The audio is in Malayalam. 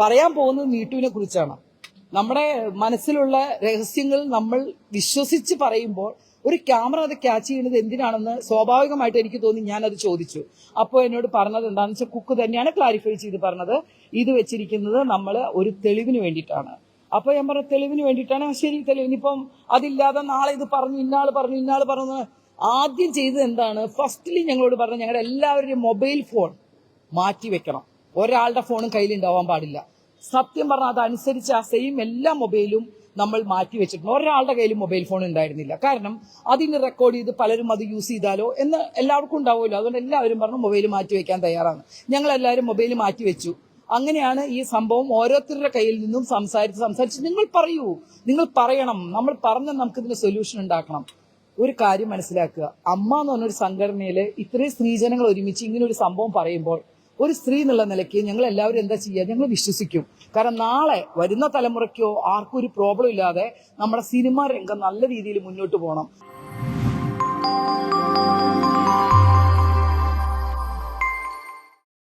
പറയാൻ പോകുന്നത് മീറ്റുവിനെ കുറിച്ചാണ്. നമ്മുടെ മനസ്സിലുള്ള രഹസ്യങ്ങൾ നമ്മൾ വിശ്വസിച്ച് പറയുമ്പോൾ ഒരു ക്യാമറ അത് ക്യാച്ച് ചെയ്യുന്നത് എന്തിനാണെന്ന് സ്വാഭാവികമായിട്ട് എനിക്ക് തോന്നി. ഞാനത് ചോദിച്ചു. അപ്പോൾ എന്നോട് പറഞ്ഞത് എന്താണെന്ന് വെച്ചാൽ കുക്ക് തന്നെയാണ് ക്ലാരിഫൈ ചെയ്ത് പറഞ്ഞത്, ഇത് വെച്ചിരിക്കുന്നത് നമ്മൾ ഒരു തെളിവിന് വേണ്ടിയിട്ടാണ്. അപ്പൊ ഞാൻ പറഞ്ഞ തെളിവിന് വേണ്ടിയിട്ടാണ്. ശരി, തെളിവിനിപ്പം അതില്ലാതെ നാളെ ഇത് പറഞ്ഞു ഇന്നാൾ പറഞ്ഞു. ആദ്യം ചെയ്തത് എന്താണ്? ഫസ്റ്റ്ലി ഞങ്ങളോട് പറഞ്ഞ ഞങ്ങളുടെ എല്ലാവരുടെയും മൊബൈൽ ഫോൺ മാറ്റി വെക്കണം. ഒരാളുടെ ഫോണും കയ്യിലുണ്ടാവാൻ പാടില്ല. സത്യം പറഞ്ഞാൽ അതനുസരിച്ച് ആ സെയിം എല്ലാ മൊബൈലും നമ്മൾ മാറ്റി വെച്ചിട്ടുണ്ട്. ഒരാളുടെ കയ്യിൽ മൊബൈൽ ഫോൺ ഉണ്ടായിരുന്നില്ല. കാരണം അതിന് റെക്കോർഡ് ചെയ്ത് പലരും അത് യൂസ് ചെയ്താലോ എന്ന് എല്ലാവർക്കും ഉണ്ടാവുമല്ലോ. അതുകൊണ്ട് എല്ലാവരും പറഞ്ഞു മൊബൈൽ മാറ്റി വെക്കാൻ തയ്യാറാണ്. ഞങ്ങൾ എല്ലാവരും മൊബൈൽ മാറ്റി വെച്ചു. അങ്ങനെയാണ് ഈ സംഭവം ഓരോരുത്തരുടെ കയ്യിൽ നിന്നും സംസാരിച്ച് നിങ്ങൾ പറയൂ, നിങ്ങൾ പറയണം, നമ്മൾ പറഞ്ഞാൽ നമുക്കിതിന് സൊല്യൂഷൻ ഉണ്ടാക്കണം. ഒരു കാര്യം മനസ്സിലാക്കുക, അമ്മ എന്ന് പറഞ്ഞൊരു സംഘടനയില് ഇത്രയും സ്ത്രീജനങ്ങൾ ഒരുമിച്ച് ഇങ്ങനെ ഒരു സംഭവം പറയുമ്പോൾ ഒരു സ്ത്രീ എന്നുള്ള നിലയ്ക്ക് ഞങ്ങൾ എല്ലാവരും എന്താ ചെയ്യുക? ഞങ്ങൾ വിശ്വസിക്കും. കാരണം നാളെ വരുന്ന തലമുറയ്ക്കോ ആർക്കും ഒരു പ്രോബ്ലം ഇല്ലാതെ നമ്മുടെ സിനിമാ രംഗം നല്ല രീതിയിൽ മുന്നോട്ട് പോകണം.